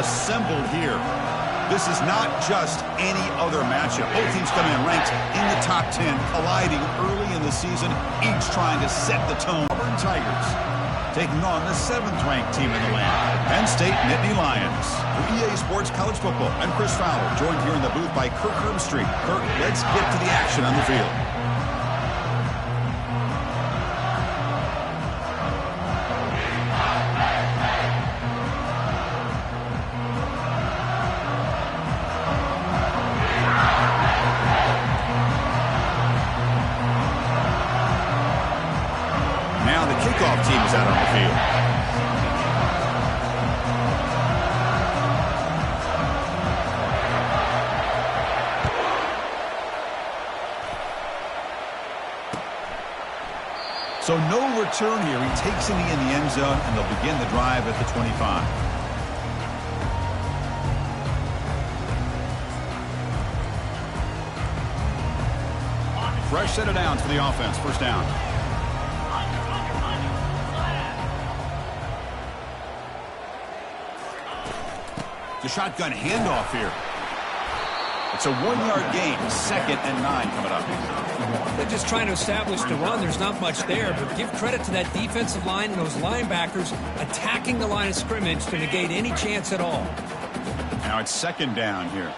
assembled here. This is not just any other matchup. Both teams come in ranked in the top 10, colliding early in the season, each trying to set the tone. Auburn Tigers taking on the 7th-ranked team in the land, Penn State Nittany Lions. For EA Sports College Football, I'm Chris Fowler, joined here in the booth by Kirk Herbstreit. Kirk, let's get to the action on the field. Kickoff team is out on the field. So no return here. He takes it in the end zone, and they'll begin the drive at the 25. Fresh set of downs for the offense. First down. The shotgun handoff here. It's a 1-yard gain. 2nd and 9 coming up. They're just trying to establish the run. There's not much there, but give credit to that defensive line and those linebackers attacking the line of scrimmage to negate any chance at all. Now it's 2nd down here.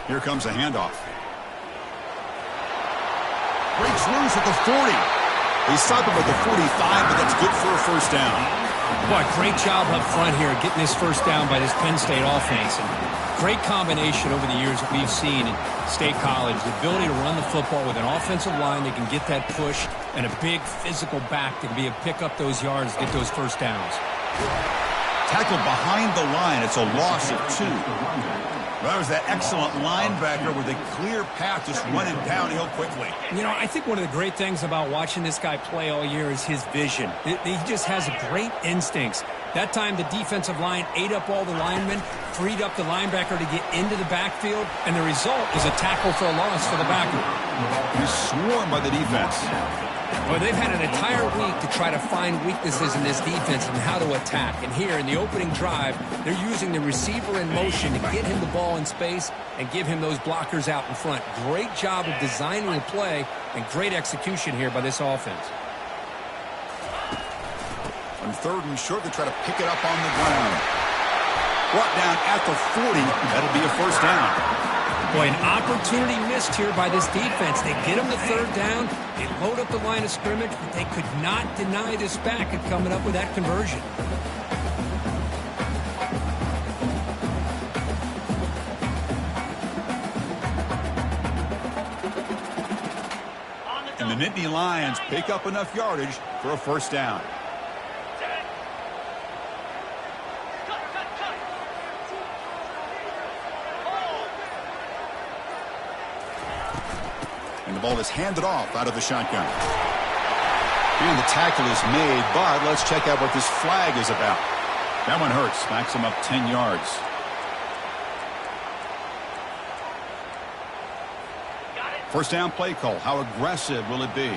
Here comes a handoff. Breaks loose at the 40. He stopped him at the 45, but that's good for a first down. Boy, great job up front here getting this first down by this Penn State offense. And great combination over the years that we've seen in State College. The ability to run the football with an offensive line that can get that push and a big physical back that can be able to pick up those yards, get those first downs. Tackled behind the line. It's a loss of 2. That was that excellent linebacker with a clear path, just running downhill quickly. You know, I think one of the great things about watching this guy play all year is his vision. He just has great instincts. That time, the defensive line ate up all the linemen, freed up the linebacker to get into the backfield, and the result is a tackle for a loss for the backer. He's swarmed by the defense. Well, they've had an entire week to try to find weaknesses in this defense and how to attack. And here in the opening drive, they're using the receiver in motion to get him the ball in space and give him those blockers out in front. Great job of designing the play and great execution here by this offense. On 3rd and short, they try to pick it up on the ground. Brought down at the 40. That'll be a first down. Boy, an opportunity missed here by this defense. They get him the 3rd down. They load up the line of scrimmage, but they could not deny this back at coming up with that conversion. And the Nittany Lions pick up enough yardage for a first down. And the ball is handed off out of the shotgun. And the tackle is made, but let's check out what this flag is about. That one hurts. Backs him up 10 yards. First down play call. How aggressive will it be?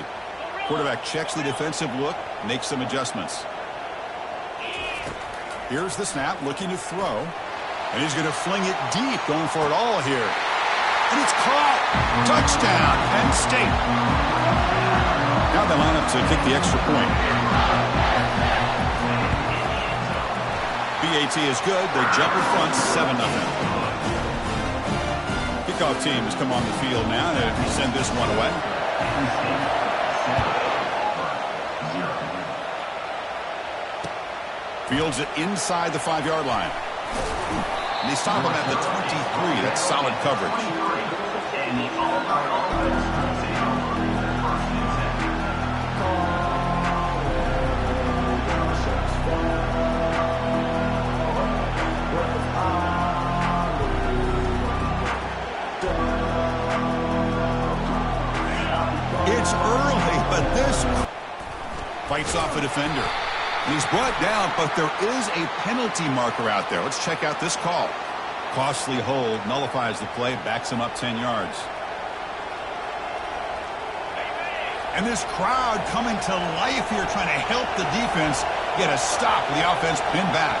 Quarterback checks the defensive look, makes some adjustments. Here's the snap, looking to throw. And he's going to fling it deep, going for it all here. And it's caught. Touchdown, Penn State. Now they line up to kick the extra point. BAT is good. They jump in front, 7-0. Kickoff team has come on the field now to send this one away. Fields it inside the 5-yard line. And they stop him at the 23. That's solid coverage. It's early, but this fights off a defender. And he's brought down, but there is a penalty marker out there. Let's check out this call. Costly hold, nullifies the play, backs him up 10 yards. And this crowd coming to life here, trying to help the defense get a stop with the offense pinned back.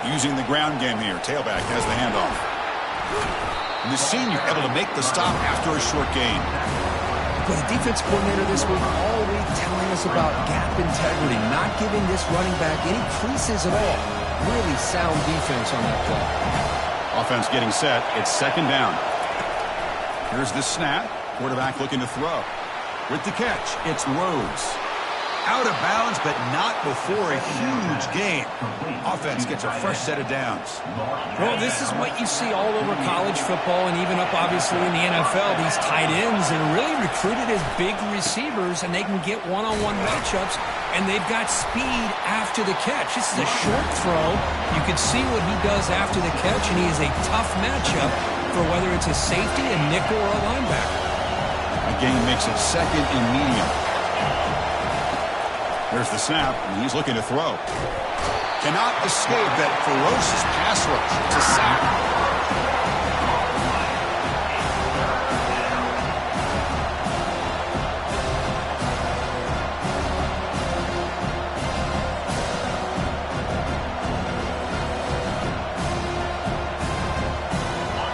Using the ground game here. Tailback has the handoff. And the senior able to make the stop after a short gain. But the defense coordinator this week all week telling us about gap integrity, not giving this running back any creases at all. Really sound defense on that play. Offense getting set. It's second down. Here's the snap. Quarterback looking to throw. With the catch, it's Rhodes. Out of bounds, but not before a huge gain. Offense gets a fresh set of downs. Well, this is what you see all over college football and even up, obviously, in the NFL. These tight ends are really recruited as big receivers, and they can get one-on-one matchups, and they've got speed after the catch. This is a short throw. You can see what he does after the catch, and he is a tough matchup for whether it's a safety, a nickel, or a linebacker. A gain makes it second and medium. There's the snap, and he's looking to throw. Cannot escape that ferocious pass rush. It's a sack.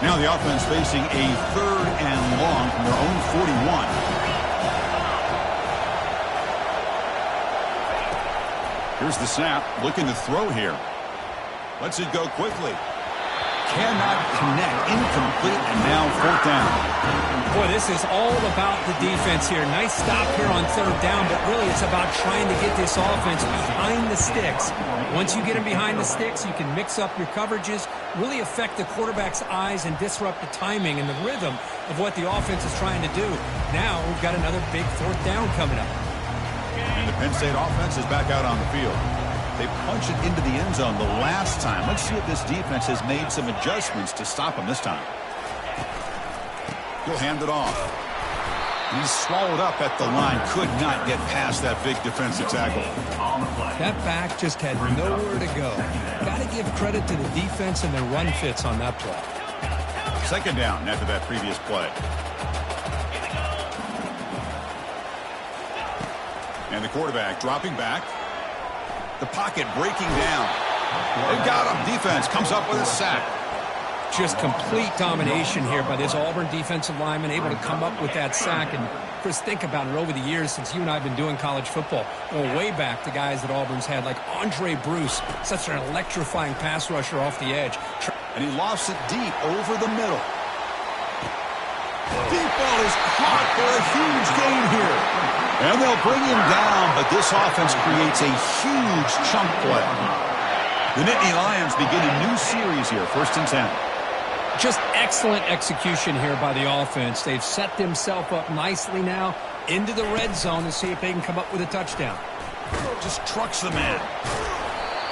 Now the offense facing a third and long from their own 41. Here's the snap, looking to throw here. Lets it go quickly. Cannot connect, incomplete, and now fourth down. Boy, this is all about the defense here. Nice stop here on third down, but really it's about trying to get this offense behind the sticks. Once you get them behind the sticks, you can mix up your coverages, really affect the quarterback's eyes and disrupt the timing and the rhythm of what the offense is trying to do. Now we've got another big fourth down coming up. And the Penn State offense is back out on the field. They punched it into the end zone the last time. Let's see if this defense has made some adjustments to stop him this time. He'll hand it off. He's swallowed up at the line. Could not get past that big defensive tackle. That back just had nowhere to go. Got to give credit to the defense and their run fits on that play. Second down after that previous play. And the quarterback dropping back. The pocket breaking down. They've got him. Defense comes up with a sack. Just complete domination here by this Auburn defensive lineman, able to come up with that sack. And Chris, think about it over the years since you and I have been doing college football. Going way back to guys that Auburn's had, like Andre Bruce, such an electrifying pass rusher off the edge. And he lofts it deep over the middle. Deep ball is caught for a huge gain here. And they'll bring him down, but this offense creates a huge chunk play. The Nittany Lions begin a new series here, 1st and 10. Just excellent execution here by the offense. They've set themselves up nicely now into the red zone to see if they can come up with a touchdown. Just trucks the man.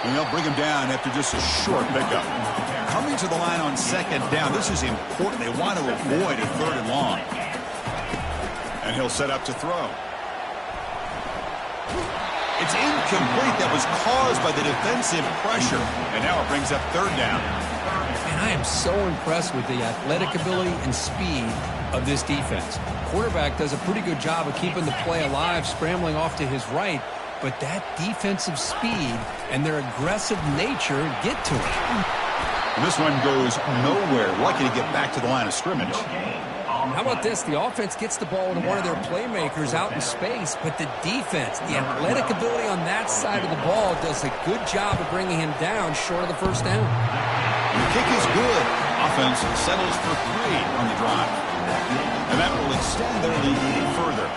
And they'll bring him down after just a short pickup. Coming to the line on second down. This is important. They want to avoid a third and long. And he'll set up to throw. It's incomplete. That was caused by the defensive pressure. And now it brings up third down. And I am so impressed with the athletic ability and speed of this defense. Quarterback does a pretty good job of keeping the play alive, scrambling off to his right. But that defensive speed and their aggressive nature get to him. And this one goes nowhere. Lucky to get back to the line of scrimmage. How about this? The offense gets the ball into one of their playmakers out in space, but the defense, the athletic ability on that side of the ball does a good job of bringing him down short of the first down. And the kick is good. Offense settles for 3 on the drive. And that will extend their lead even further.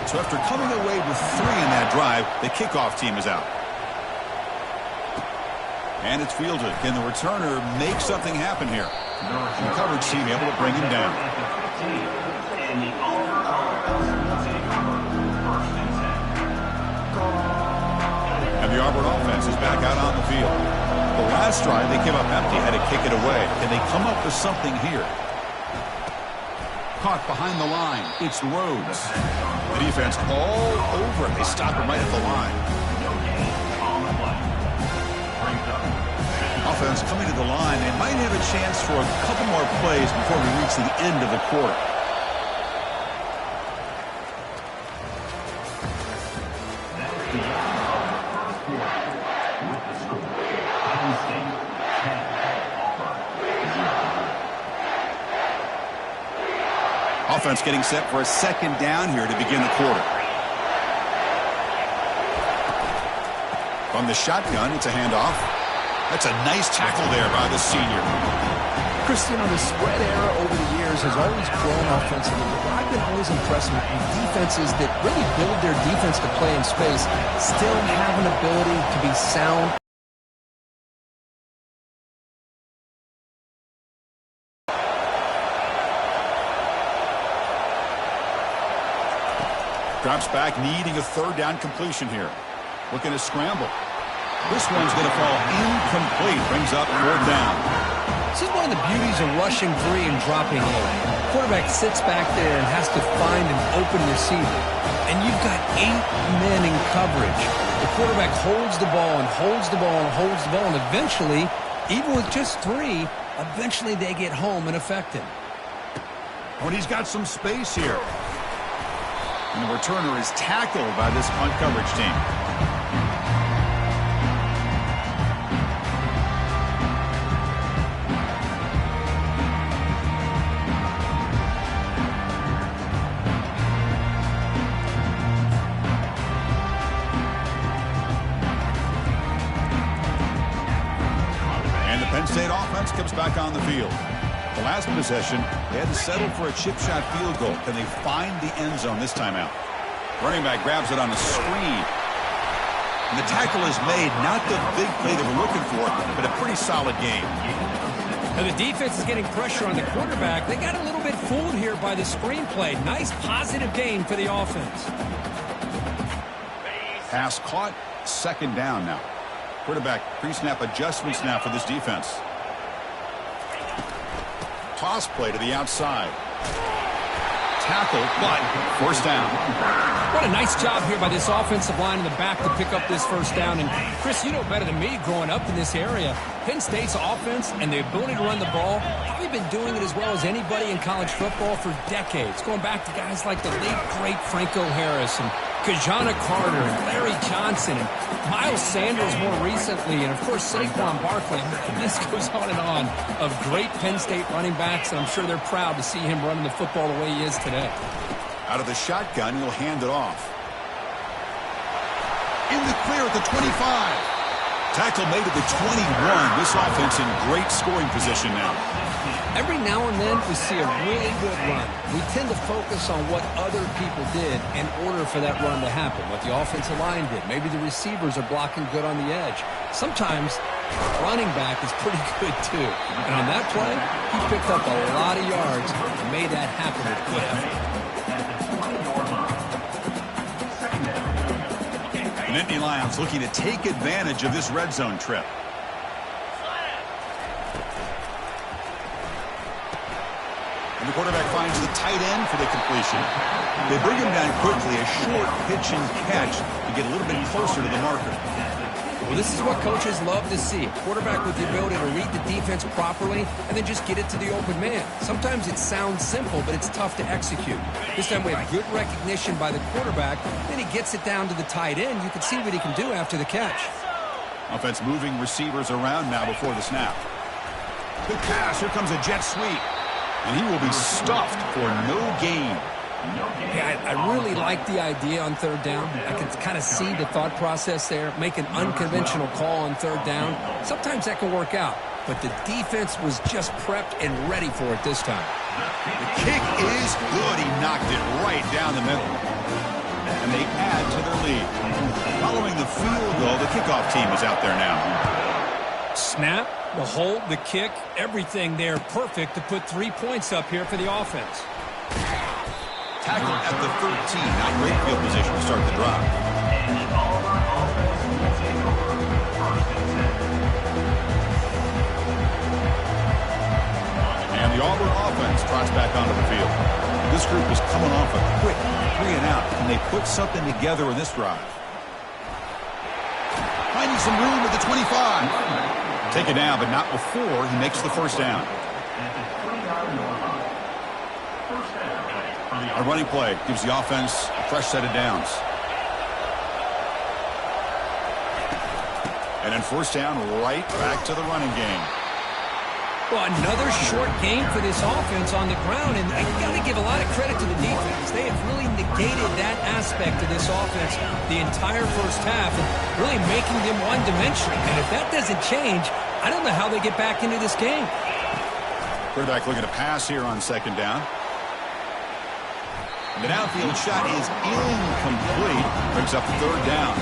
So after coming away with 3 in that drive, the kickoff team is out. And it's fielded. Can the returner make something happen here? The coverage team able to bring him down. And the Auburn offense is back out on the field. The last drive, they came up empty, had to kick it away. Can they come up with something here? Caught behind the line. It's Rhodes. The defense all over it. They stop him right at the line. Offense coming to the line. They might have a chance for a couple more plays before we reach the end of the quarter. Offense getting set for a second down here to begin the quarter. From the shotgun, it's a handoff. That's a nice tackle there by the senior. Christian, the spread era over the years has always grown offensively, but I've been always impressed with defenses that really build their defense to play in space, still have an ability to be sound. Drops back, needing a third down completion here. Looking to scramble. This one's going to fall incomplete. Brings up fourth down. This is one of the beauties of rushing free and dropping low. Quarterback sits back there and has to find an open receiver. And you've got 8 men in coverage. The quarterback holds the ball and holds the ball and holds the ball. And eventually, even with just 3, eventually they get home and affect him. Oh, and he's got some space here. And the returner is tackled by this punt coverage team. And the Penn State offense comes back on the field. The last possession, they had to settle for a chip shot field goal. Can they find the end zone this time out? Running back grabs it on a screen. And the tackle is made. Not the big play they were looking for, but a pretty solid game. And the defense is getting pressure on the quarterback. They got a little bit fooled here by the screenplay. Nice positive gain for the offense. Pass caught. Second down now. Quarterback pre-snap adjustments now for this defense. Toss play to the outside. Tackle, but first down. What a nice job here by this offensive line in the back to pick up this first down. And, Chris, you know better than me growing up in this area, Penn State's offense and the ability to run the ball, probably been doing it as well as anybody in college football for decades, going back to guys like the late, great Franco Harris and Kajana Carter and Larry Johnson and Miles Sanders more recently, and, of course, Saquon Barkley. This goes on of great Penn State running backs, and I'm sure they're proud to see him running the football the way he is today. Out of the shotgun, he'll hand it off. In the clear at the 25. Tackle made at the 21. This offense in great scoring position now. Every now and then we see a really good run. We tend to focus on what other people did in order for that run to happen, what the offensive line did. Maybe the receivers are blocking good on the edge. Sometimes running back is pretty good too. And on that play, he picked up a lot of yards and made that happen with good effort. Nittany Lions looking to take advantage of this red zone trip. And the quarterback finds the tight end for the completion. They bring him down quickly, a short pitch and catch to get a little bit closer to the marker. Well, this is what coaches love to see. A quarterback with the ability to read the defense properly and then just get it to the open man. Sometimes it sounds simple, but it's tough to execute. This time we have good recognition by the quarterback. Then he gets it down to the tight end. You can see what he can do after the catch. Offense moving receivers around now before the snap. Good pass. Here comes a jet sweep. And he will be stuffed for no gain. Yeah, I really like the idea on third down. I can kind of see the thought process there. Make an unconventional call on third down. Sometimes that can work out. But the defense was just prepped and ready for it this time. The kick is good. He knocked it right down the middle. And they add to their lead. Following the field goal, the kickoff team is out there now. Snap, the hold, the kick, everything there perfect to put 3 points up here for the offense. Tackle at the 13. Not great field position to start the drive. And the Auburn offense trots back onto the field. This group is coming off a quick 3 and out. Can they put something together in this drive? Finding some room at the 25. Take it down, but not before he makes the first down. A running play gives the offense a fresh set of downs. And then first down, right back to the running game. Well, another short game for this offense on the ground, and you got to give a lot of credit to the defense. They have really negated that aspect of this offense the entire first half, and really making them one-dimensional. And if that doesn't change, I don't know how they get back into this game. Quarterback looking to pass here on second down. The downfield shot is incomplete. Brings up third down.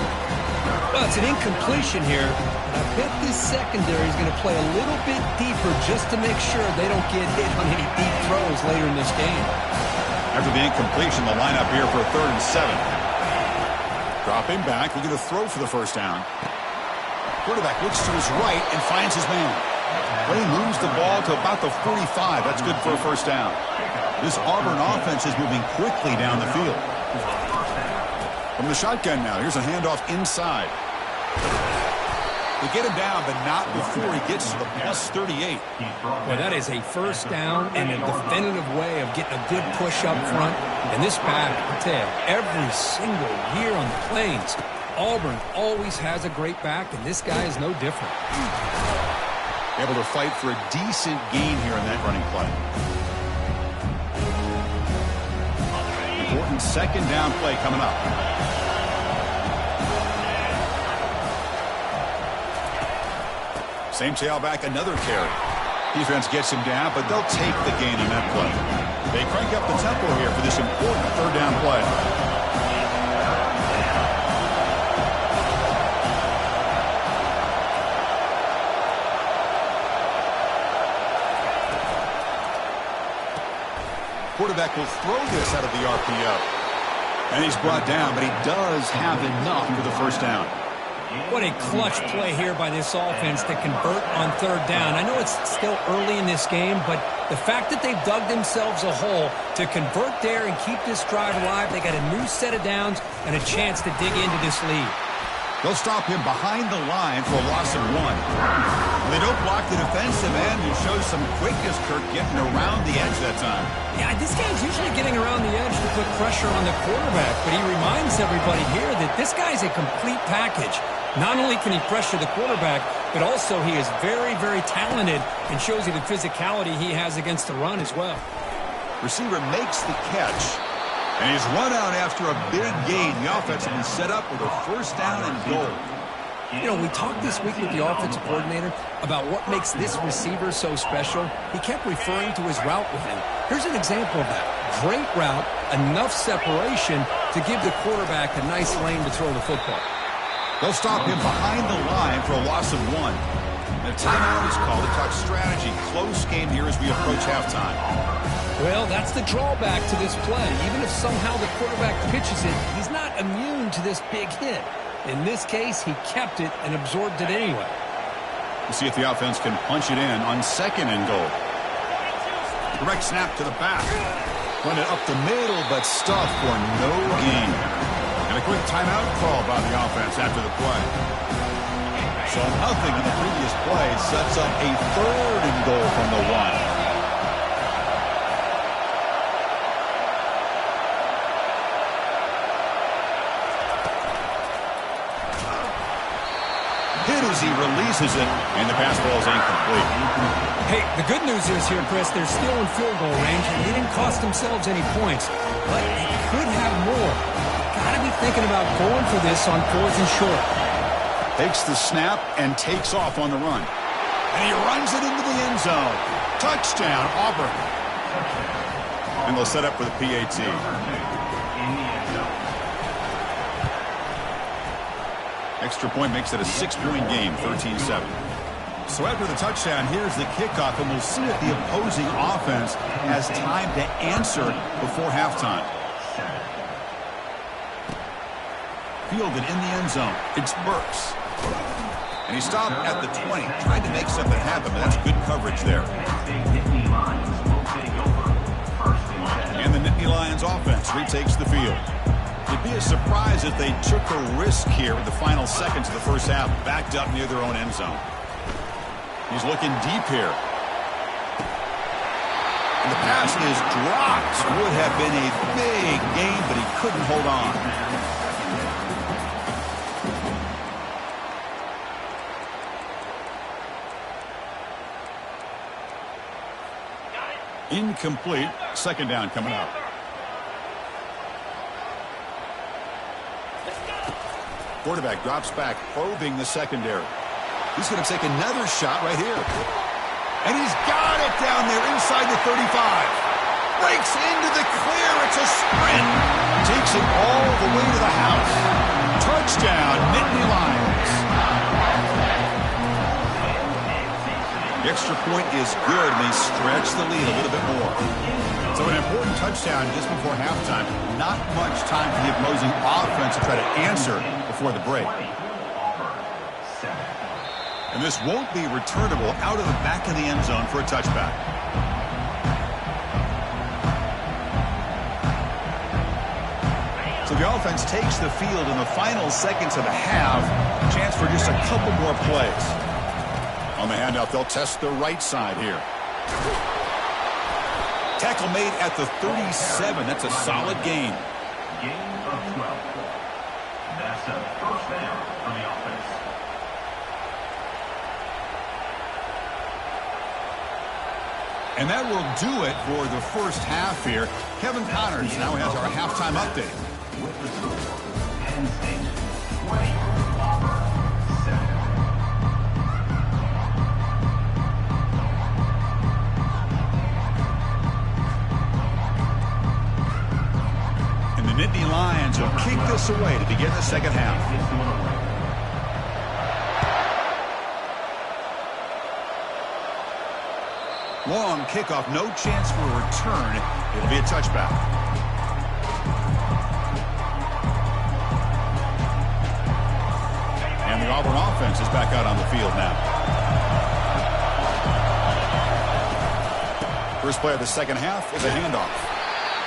Well, it's an incompletion here. I bet this secondary is going to play a little bit deeper just to make sure they don't get hit on any deep throws later in this game. After the incompletion, the lineup here for a 3rd and 7. Dropping back, looking to throw for the first down. Quarterback looks to his right and finds his man. He moves the ball to about the 45. That's good for a first down. This Auburn offense is moving quickly down the field. From the shotgun now, here's a handoff inside. They get him down, but not before he gets to the plus 38. Well, that is a first down and a definitive way of getting a good push up front. And this back, I tell you, every single year on the Plains, Auburn always has a great back, and this guy is no different. Able to fight for a decent gain here in that running play. Important second down play coming up. Same tailback, another carry. Defense gets him down, but they'll take the gain on that play. They crank up the tempo here for this important third down play. Quarterback will throw this out of the RPO. And he's brought down, but he does have enough for the first down. What a clutch play here by this offense to convert on third down. I know it's still early in this game, but the fact that they've dug themselves a hole to convert there and keep this drive alive, they got a new set of downs and a chance to dig into this lead. They'll stop him behind the line for a loss of 1. They don't block the defensive end, who shows some quickness, Kirk, getting around the edge that time. Yeah, this guy's usually getting around the edge to put pressure on the quarterback, but he reminds everybody here that this guy's a complete package. Not only can he pressure the quarterback, but also he is very, very talented and shows you the physicality he has against the run as well. Receiver makes the catch, and he's run out after a big gain. The offense will be set up with a first down and goal. You know, we talked this week with the offensive coordinator about what makes this receiver so special. He kept referring to his route with him. Here's an example of that. Great route, enough separation to give the quarterback a nice lane to throw the football. They'll stop him behind the line for a loss of 1. And a timeout is called to talk strategy. Close game here as we approach halftime. Well, that's the drawback to this play. Even if somehow the quarterback pitches it, he's not immune to this big hit. In this case, he kept it and absorbed it anyway. We'll see if the offense can punch it in on second and goal. Direct snap to the back. Run it up the middle, but stuffed for no gain. And a quick timeout call by the offense after the play. So nothing in the previous play sets up a 3rd and goal from the 1. Hit as he releases it, and the pass ball is incomplete. Hey, the good news is here, Chris, they're still in field goal range, and they didn't cost themselves any points. But they could have more. Got to be thinking about going for this on 4th and short. Takes the snap and takes off on the run. And he runs it into the end zone. Touchdown, Auburn. And they'll set up for the PAT. Extra point makes it a 6-point game, 13-7. So after the touchdown, here's the kickoff, and we'll see if the opposing offense has time to answer before halftime. Fielded in the end zone. It's Burks. And he stopped at the 20, trying to make something happen, but that's good coverage there. And the Nittany Lions offense retakes the field. It'd be a surprise if they took a risk here in the final seconds of the first half, backed up near their own end zone. He's looking deep here. And the pass is dropped. Would have been a big gain, but he couldn't hold on. Incomplete. Second down coming up. Quarterback drops back, probing the secondary. He's going to take another shot right here. And he's got it down there inside the 35. Breaks into the clear. It's a sprint. Takes it all the way to the house. Touchdown, Nittany Lions. The extra point is good, and they stretch the lead a little bit more. So an important touchdown just before halftime. Not much time for the opposing offense to try to answer before the break. And this won't be returnable out of the back of the end zone for a touchback. So the offense takes the field in the final seconds of the half. Chance for just a couple more plays. On the handoff, they'll test the right side here. Tackle made at the 37. That's a solid gain. Gain of 12. That's a first down for the offense. And that will do it for the first half here. Kevin Connors now has our halftime update. With the score, Penn State 20, Auburn 7. And the Nittany Lions will kick this away to begin the second half. Long kickoff, no chance for a return. It'll be a touchback. And the Auburn offense is back out on the field now. First play of the second half is a handoff.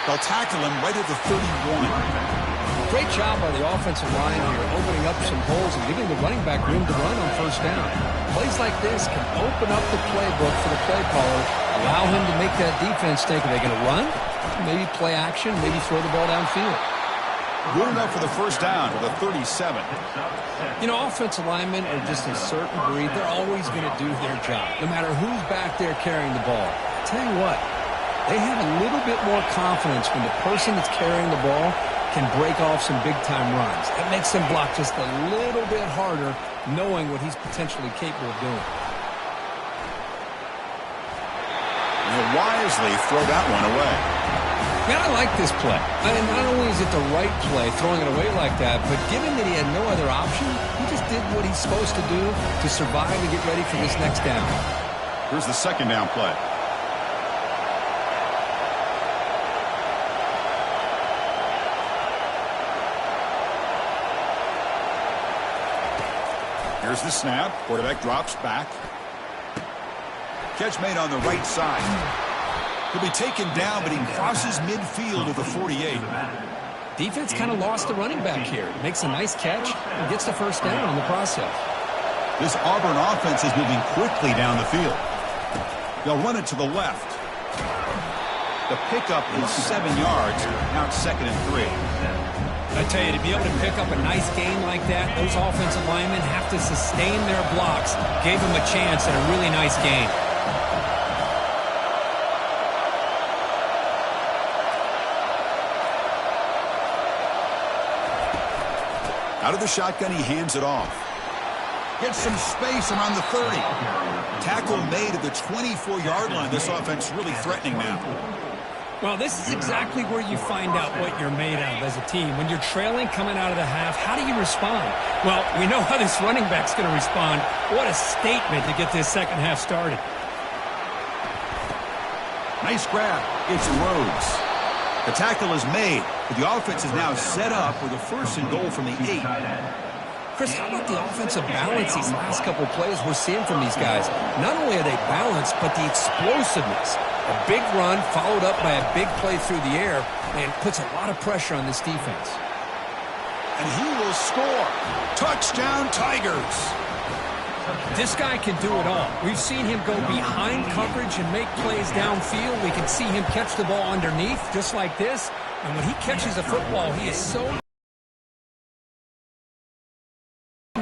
They'll tackle him right at the 31. Great job by the offensive line here, opening up some holes and giving the running back room to run on first down. Plays like this can open up the playbook for the play caller, allow him to make that defense think, are they going to run? Maybe play action, maybe throw the ball downfield. Good enough for the first down to the 37. You know, offensive linemen are just a certain breed. They're always going to do their job, no matter who's back there carrying the ball. I'll tell you what, they have a little bit more confidence when the person that's carrying the ball can break off some big-time runs. It makes them block just a little bit harder, knowing what he's potentially capable of doing. They'll wisely throw that one away. Man, I like this play. I mean, not only is it the right play, throwing it away like that, but given that he had no other option, he just did what he's supposed to do to survive and get ready for this next down. Here's the second down play. Here's the snap. Quarterback drops back. Catch made on the right side. He'll be taken down, but he crosses midfield at the 48. Defense kind of lost the running back here. Makes a nice catch and gets the first down in the process. This Auburn offense is moving quickly down the field. They'll run it to the left. The pickup is 7 yards. Now it's 2nd and 3. I tell you, to be able to pick up a nice game like that, those offensive linemen have to sustain their blocks. Gave them a chance at a really nice game. Out of the shotgun, he hands it off. Gets some space around the 30. Tackle made at the 24-yard line. This offense really threatening now. Well, this is exactly where you find out what you're made of as a team. When you're trailing coming out of the half, how do you respond? Well, we know how this running back's going to respond. What a statement to get this second half started. Nice grab. It's Rhodes. The tackle is made, but the offense is now set up with a 1st and goal from the 8. Chris, how about the offensive balance these last couple plays we're seeing from these guys? Not only are they balanced, but the explosiveness. A big run followed up by a big play through the air, and puts a lot of pressure on this defense. And he will score. Touchdown, Tigers. This guy can do it all. We've seen him go behind coverage and make plays downfield. We can see him catch the ball underneath, just like this. And when he catches a football, he is so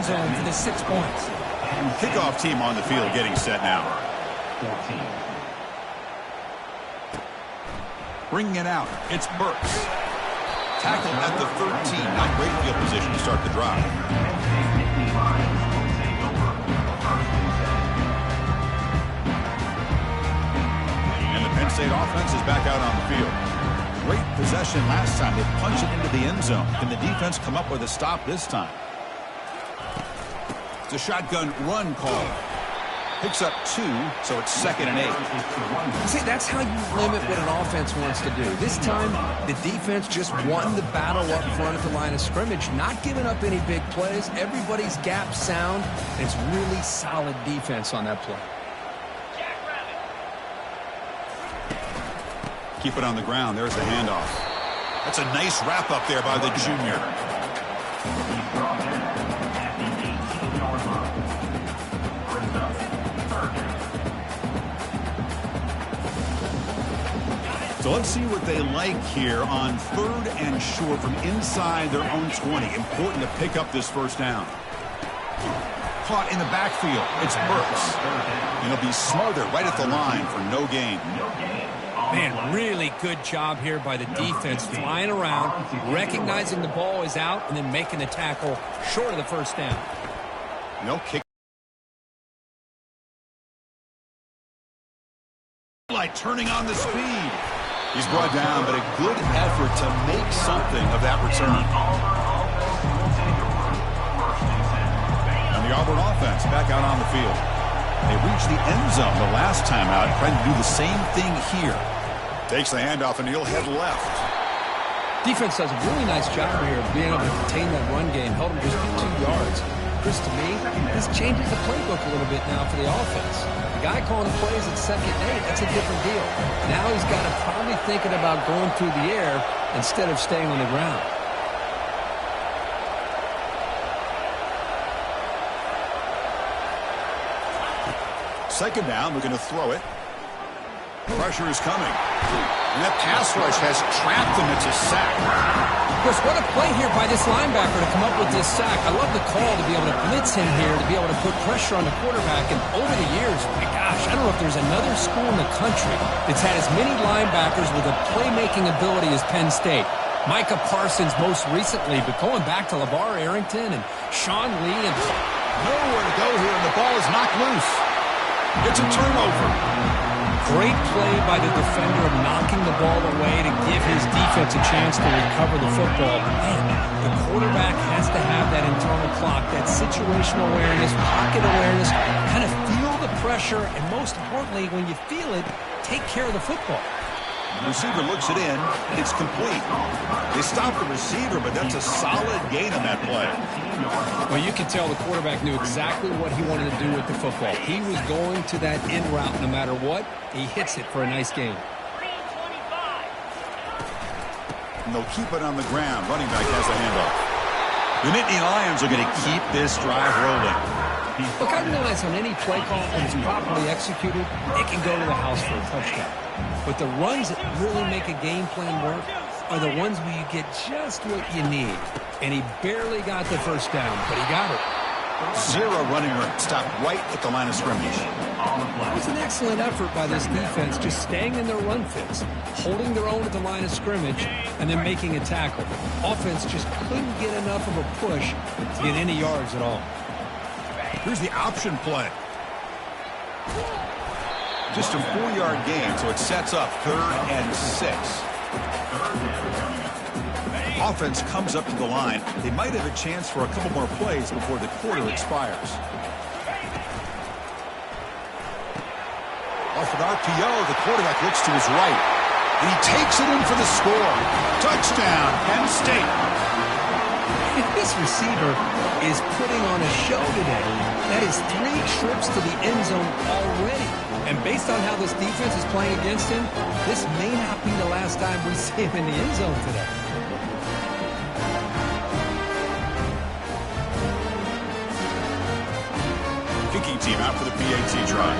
zone for the 6 points. Kickoff team on the field getting set now. 14. Bringing it out, it's Burks. Tackle at the 13. Not great field position to start the drive. And the Penn State offense is back out on the field. Great possession last time. They punched it into the end zone. Can the defense come up with a stop this time? It's a shotgun run call. Picks up 2, so it's 2nd and 8. See, that's how you limit what an offense wants to do. This time, the defense just won the battle up front at the line of scrimmage, not giving up any big plays. Everybody's gap sound. It's really solid defense on that play. Keep it on the ground. There's the handoff. That's a nice wrap up there by the junior. So let's see what they like here on 3rd and short from inside their own 20. Important to pick up this first down. Caught in the backfield. It's Burks. And he'll be smothered right at the line for no gain. Man, really good job here by the defense, flying around, recognizing the ball is out, and then making the tackle short of the first down. No kick. Like turning on the speed. He's brought down, but a good effort to make something of that return. And the Auburn offense back out on the field. They reached the end zone the last time out, trying to do the same thing here. Takes the handoff, and he'll head left. Defense does a really nice job here of being able to contain that run game, held him just 2 yards. Chris, to me, this changes the playbook a little bit now for the offense. The guy calling the plays at 2nd and 8, that's a different deal. Now he's got to probably thinking about going through the air instead of staying on the ground. Second down, we're going to throw it. Pressure is coming. And that pass rush has trapped him. It's a sack. Chris, what a play here by this linebacker to come up with this sack. I love the call to be able to blitz him here, to be able to put pressure on the quarterback. And over the years, my gosh, I don't know if there's another school in the country that's had as many linebackers with a playmaking ability as Penn State. Micah Parsons most recently, but going back to LeVar Arrington and Sean Lee. And nowhere to go here, and the ball is knocked loose. It's a turnover. Great play by the defender of knocking the ball away to give his defense a chance to recover the football. Man, the quarterback has to have that internal clock, that situational awareness, pocket awareness, kind of feel the pressure, and most importantly, when you feel it, take care of the football. The receiver looks it in. It's complete. They stopped the receiver, but that's a solid gain on that play. Well, you can tell the quarterback knew exactly what he wanted to do with the football. He was going to that in route no matter what. He hits it for a nice gain. And they'll keep it on the ground. Running back has the handoff. The Nittany Lions are going to keep this drive rolling. Look, I realize on any play call that is properly executed, it can go to the house for a touchdown. But the runs that really make a game plan work are the ones where you get just what you need. And he barely got the first down, but he got it. 0 running room. Stopped right at the line of scrimmage. It was an excellent effort by this defense, just staying in their run fits, holding their own at the line of scrimmage, and then making a tackle. Offense just couldn't get enough of a push to get any yards at all. Here's the option play. Just a 4-yard gain, so it sets up 3rd and 6. Offense comes up to the line. They might have a chance for a couple more plays before the quarter expires. Off an RPO, the quarterback looks to his right. And he takes it in for the score. Touchdown, Penn State. This receiver is putting on a show today. That is 3 trips to the end zone already. And based on how this defense is playing against him, this may not be the last time we see him in the end zone today. Kicking team out for the PAT try.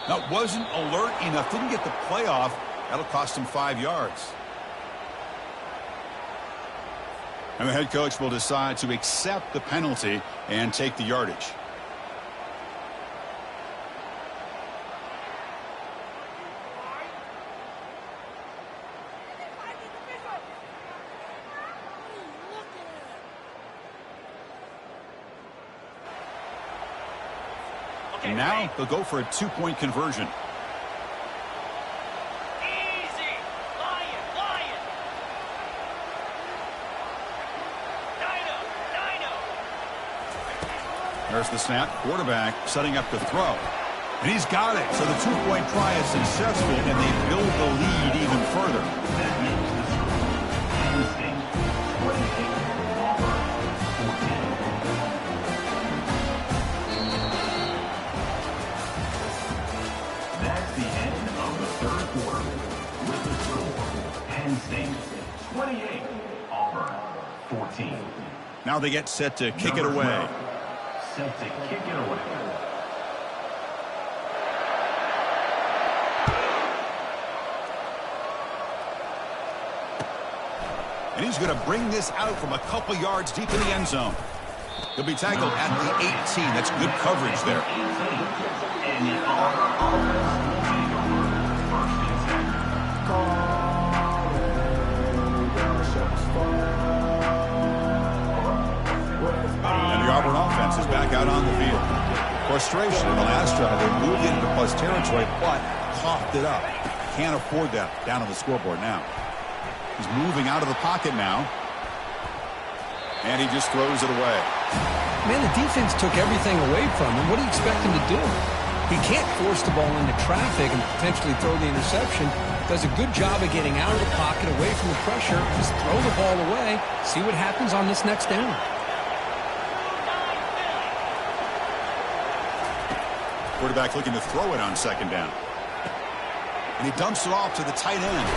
That wasn't alert enough. Didn't get the play off. That'll cost him 5 yards. And the head coach will decide to accept the penalty and take the yardage. And now they'll go for a 2-point conversion. There's the snap. Quarterback setting up to throw. And he's got it. So the 2-point try is successful, and they build the lead even further. That's the end of the third quarter. With the score, Penn State 28, Auburn 14. Now they get set to kick it away. Set to kick it away. And he's going to bring this out from a couple yards deep in the end zone. He'll be tackled at the 18. That's good coverage there. And the Auburn offense will take over first and 10. And the Auburn offense is back out on the field. Frustration in the last drive. They moved into plus territory, but coughed it up. Can't afford that down on the scoreboard now. He's moving out of the pocket now. And he just throws it away. Man, the defense took everything away from him. What do you expect him to do? He can't force the ball into traffic and potentially throw the interception. Does a good job of getting out of the pocket, away from the pressure. Just throw the ball away. See what happens on this next down. Quarterback looking to throw it on second down. And he dumps it off to the tight end.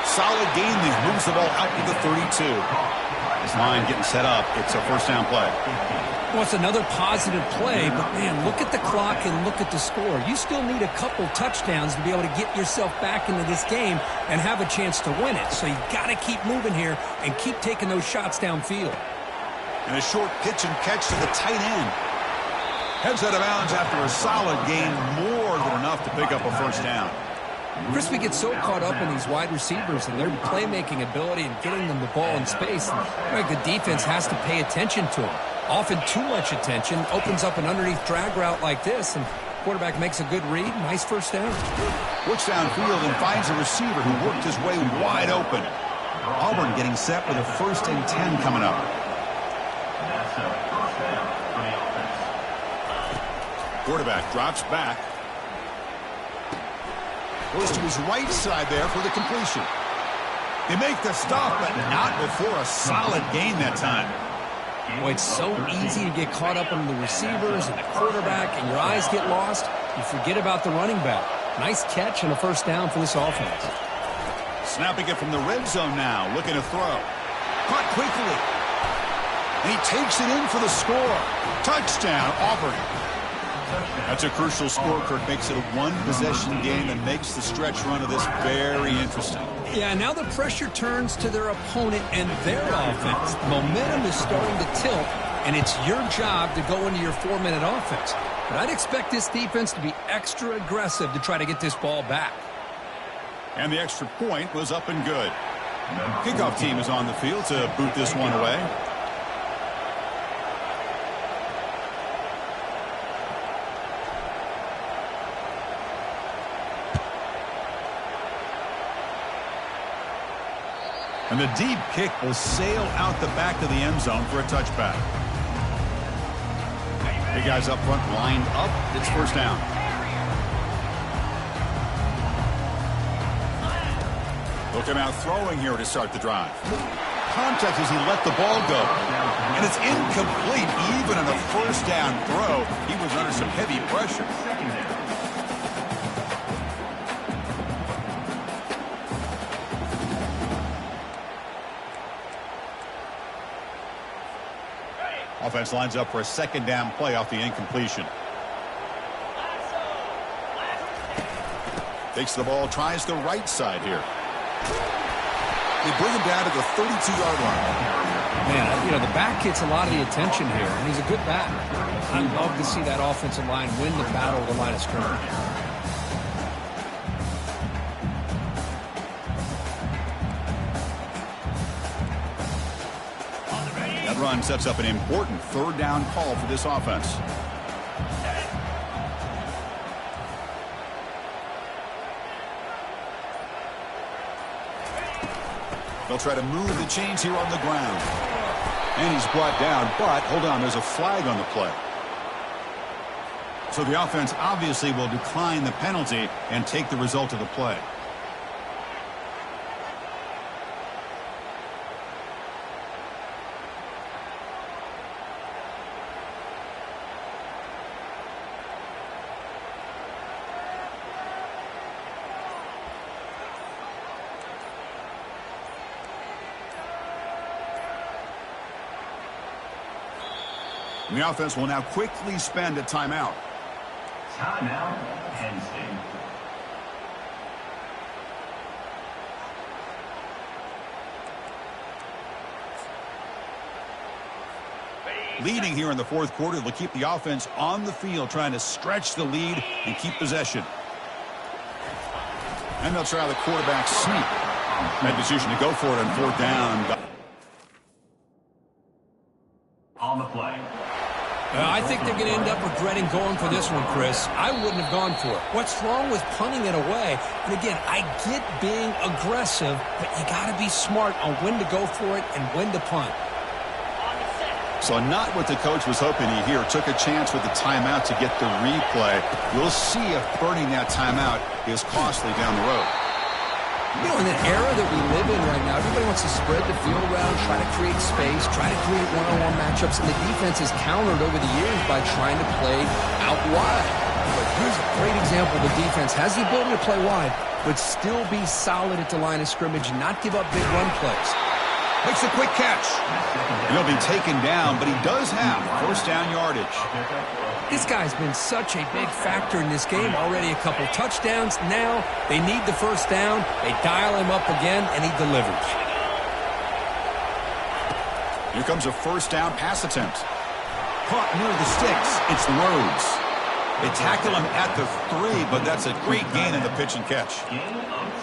Solid gain there. Moves the ball out to the 32. His line getting set up. It's a first down play. Well, it's another positive play, but man, look at the clock and look at the score. You still need a couple touchdowns to be able to get yourself back into this game and have a chance to win it. So you got to keep moving here and keep taking those shots downfield. And a short pitch and catch to the tight end. Heads out of bounds after a solid gain, more than enough to pick up a first down. Crispy gets so caught up in these wide receivers and their playmaking ability and getting them the ball in space. And the defense has to pay attention to them. Often too much attention opens up an underneath drag route like this, and quarterback makes a good read. Nice first down. Looks downfield and finds a receiver who worked his way wide open. Auburn getting set with a 1st and 10 coming up. That's a first down for the offense. Quarterback drops back. Goes to his right side there for the completion. They make the stop, but not before a solid gain that time. Boy, it's so easy to get caught up on the receivers and the quarterback, and your eyes get lost. You forget about the running back. Nice catch and a first down for this offense. Snapping it from the red zone now, looking to throw. Caught quickly. And he takes it in for the score. Touchdown, Auburn. That's a crucial score. Kirk makes it a one-possession game and makes the stretch run of this very interesting. Yeah, now the pressure turns to their opponent and their offense. The momentum is starting to tilt, and it's your job to go into your 4-minute offense. But I'd expect this defense to be extra aggressive to try to get this ball back. And the extra point was up and good. Kickoff team is on the field to boot this one away. And the deep kick will sail out the back of the end zone for a touchback. The guys up front lined up. It's first down. Look him out throwing here to start the drive. Contact as he let the ball go. And it's incomplete even on a first down throw. He was under some heavy pressure. Offense lines up for a second down play off the incompletion. Takes the ball, tries the right side here. They bring him down to the 32-yard line. Man, the back gets a lot of the attention here, and he's a good back. I love to see that offensive line win the battle of the line of scrimmage. That run sets up an important third down call for this offense. They'll try to move the chains here on the ground. And he's brought down, but hold on, there's a flag on the play. So the offense obviously will decline the penalty and take the result of the play. And the offense will now quickly spend a timeout. Timeout, Penn State. Leading here in the fourth quarter, they'll keep the offense on the field, trying to stretch the lead and keep possession. And they'll try the quarterback sneak. That decision to go for it on fourth down. On the play. I think they're going to end up regretting going for this one, Chris. I wouldn't have gone for it. What's wrong with punting it away? And again, I get being aggressive, but you got to be smart on when to go for it and when to punt. So not what the coach was hoping to hear. Took a chance with the timeout to get the replay. We'll see if burning that timeout is costly down the road. In an era that we live in right now, everybody wants to spread the field around, try to create space, try to create one-on-one matchups, and the defense has countered over the years by trying to play out wide. But here's a great example. The defense has the ability to play wide, but still be solid at the line of scrimmage and not give up big run plays. Makes a quick catch. He'll be taken down, but he does have first down yardage. This guy's been such a big factor in this game. Already a couple touchdowns. Now they need the first down. They dial him up again, and he delivers. Here comes a first down pass attempt. Caught near the sticks. It's Rhodes. They tackle him at the 3, but that's a great gain in the pitch and catch.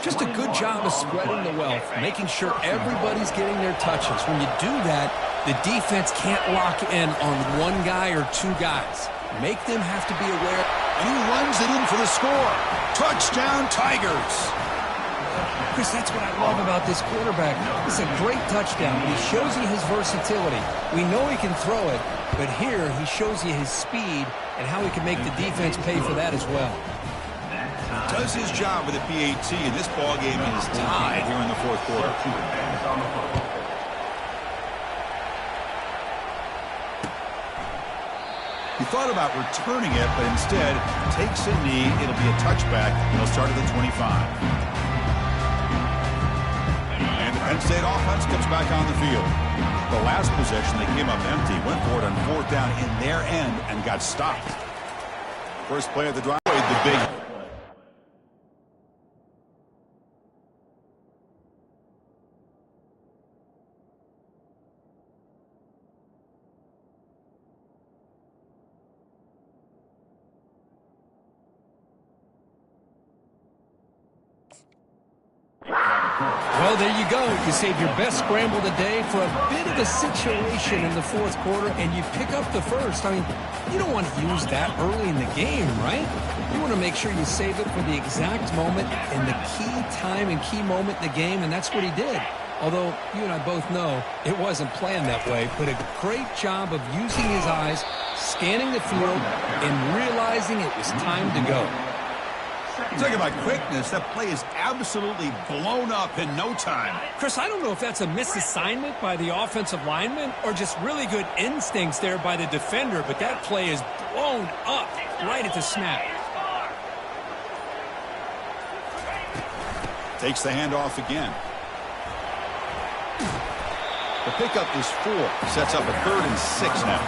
Just a good job of spreading the wealth, making sure everybody's getting their touches. When you do that, the defense can't lock in on one guy or two guys. Make them have to be aware. And he runs it in for the score. Touchdown, Tigers. Chris, that's what I love about this quarterback. It's a great touchdown. He shows you his versatility. We know he can throw it, but here he shows you his speed and how he can make the defense pay for that as well. Does his job with the PAT, and this ball game is tied here in the fourth quarter. He thought about returning it, but instead takes a knee. It'll be a touchback, and he'll start at the 25. And the Penn State offense comes back on the field. The last possession, they came up empty, went for it on fourth down in their end, and got stopped. First play of the drive, the big... Well, there you go. You save your best scramble today for a bit of a situation in the fourth quarter, and you pick up the first. I mean, you don't want to use that early in the game, right? You want to make sure you save it for the exact moment and the key time and key moment in the game, and that's what he did. Although you and I both know it wasn't planned that way, but a great job of using his eyes, scanning the field, and realizing it was time to go. Talking about quickness, that play is absolutely blown up in no time. Chris, I don't know if that's a misassignment by the offensive lineman or just really good instincts there by the defender, but that play is blown up right at the snap. Takes the handoff again. The pickup is 4. Sets up a 3rd and 6 now.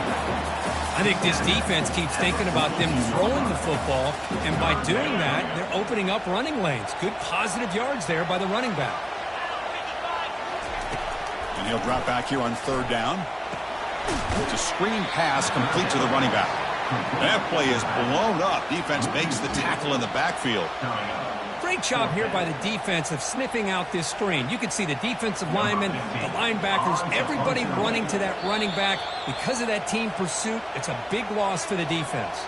I think this defense keeps thinking about them throwing the football, and by doing that, they're opening up running lanes. Good positive yards there by the running back. And he'll drop back here on 3rd down. It's a screen pass complete to the running back. That play is blown up. Defense makes the tackle in the backfield. Great job here by the defense of sniffing out this screen. You can see the defensive linemen, the linebackers, everybody running to that running back. Because of that team pursuit, it's a big loss for the defense.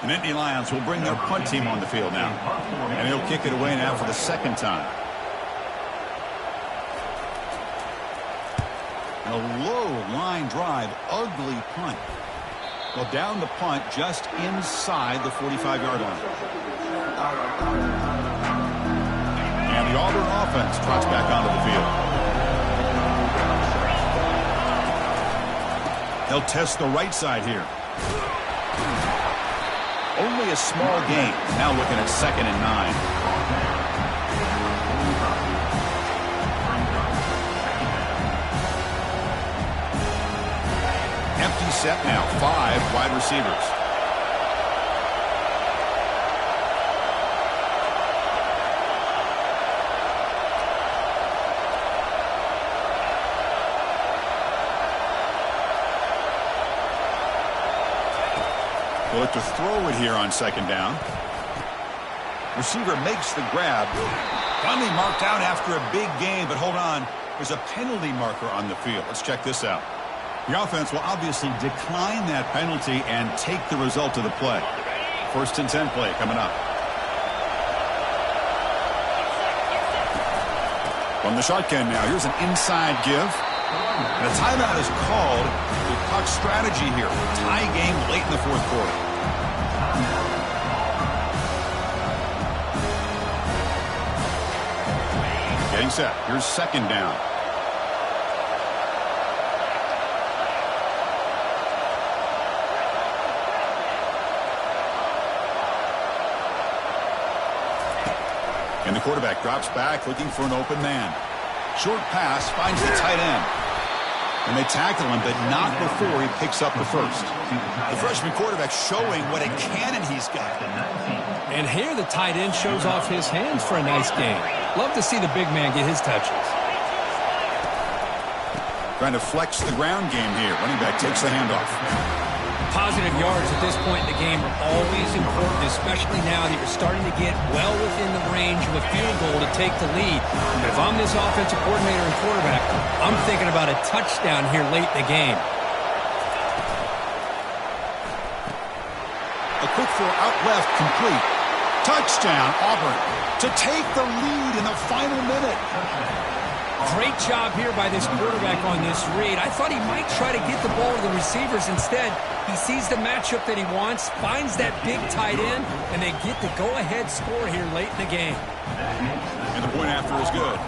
The Nittany Lions will bring their punt team on the field now. And he'll kick it away now for the 2nd time. And a low line drive, ugly punt. Well, down the punt just inside the 45-yard line. And the Auburn offense trots back onto the field. They'll test the right side here. Only a small gain. Now looking at 2nd and 9. Empty set now. 5 wide receivers. We'll look to throw it here on 2nd down. Receiver makes the grab. Finally marked out after a big gain, but hold on. There's a penalty marker on the field. Let's check this out. The offense will obviously decline that penalty and take the result of the play. 1st and 10 play coming up. From the shotgun now, here's an inside give. And a timeout is called with puck strategy here. Tie game late in the 4th quarter. Getting set. Here's 2nd down. And the quarterback drops back looking for an open man. Short pass finds the tight end. And they tackle him, but not before he picks up the first. The freshman quarterback showing what a cannon he's got. And here the tight end shows off his hands for a nice game. Love to see the big man get his touches. Trying to flex the ground game here. Running back takes the handoff. Positive yards at this point in the game are always important, especially now that you're starting to get well within the range of a field goal to take the lead. But if I'm this offensive coordinator and quarterback, I'm thinking about a touchdown here late in the game. A quick throw out left, complete. Touchdown, Auburn, to take the lead in the final minute. Great job here by this quarterback on this read. I thought he might try to get the ball to the receivers. Instead, he sees the matchup that he wants, finds that big tight end, and they get the go-ahead score here late in the game. And the point after is good.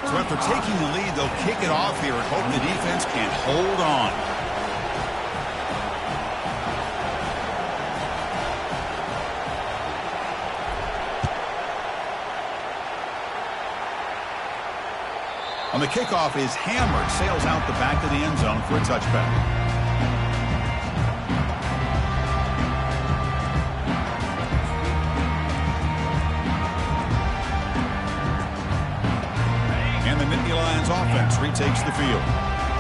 So after taking the lead, they'll kick it off here and hope the defense can hold on. On the kickoff is hammered, sails out the back of the end zone for a touchback. And the Nittany Lions offense retakes the field.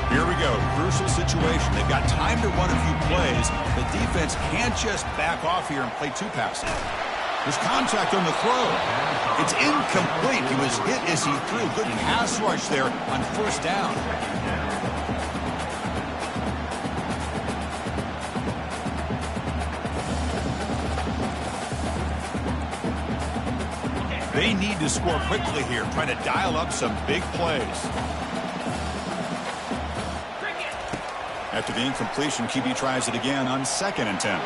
Here we go, crucial situation. They've got time to run a few plays. The defense can't just back off here and play 2 passes. There's contact on the throw. It's incomplete. He was hit as he threw. Good pass rush there on 1st down. They need to score quickly here, trying to dial up some big plays. After the incompletion, QB tries it again on 2nd and 10.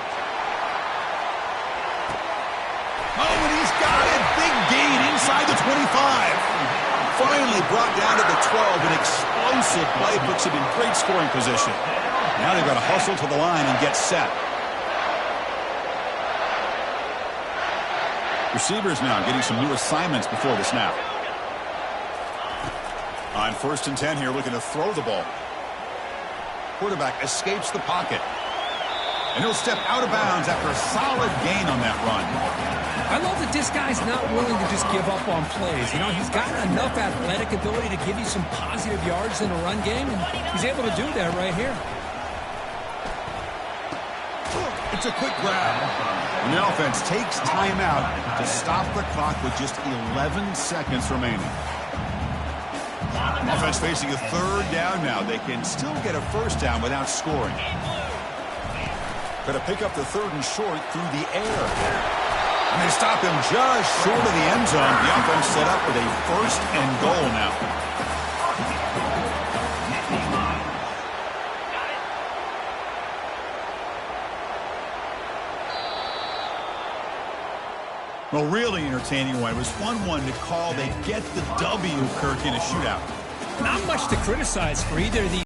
Oh, and he's got it. Big gain inside the 25. Finally brought down to the 12. An explosive play puts him in great scoring position. Now they've got to hustle to the line and get set. Receivers now getting some new assignments before the snap. On 1st and 10 here, looking to throw the ball. Quarterback escapes the pocket. And he'll step out of bounds after a solid gain on that run. I love that this guy's not willing to just give up on plays. You know, he's got enough athletic ability to give you some positive yards in a run game, and he's able to do that right here. It's a quick grab. And the offense takes timeout to stop the clock with just 11 seconds remaining. Offense facing a 3rd down now. They can still get a 1st down without scoring. Going to pick up the 3rd and short through the air. And they stop him just short of the end zone. The offense set up with a 1st and goal now. Well, really entertaining one. It was 1-1 to call. They get the W, Kirk, in a shootout. Not much to criticize for either of these.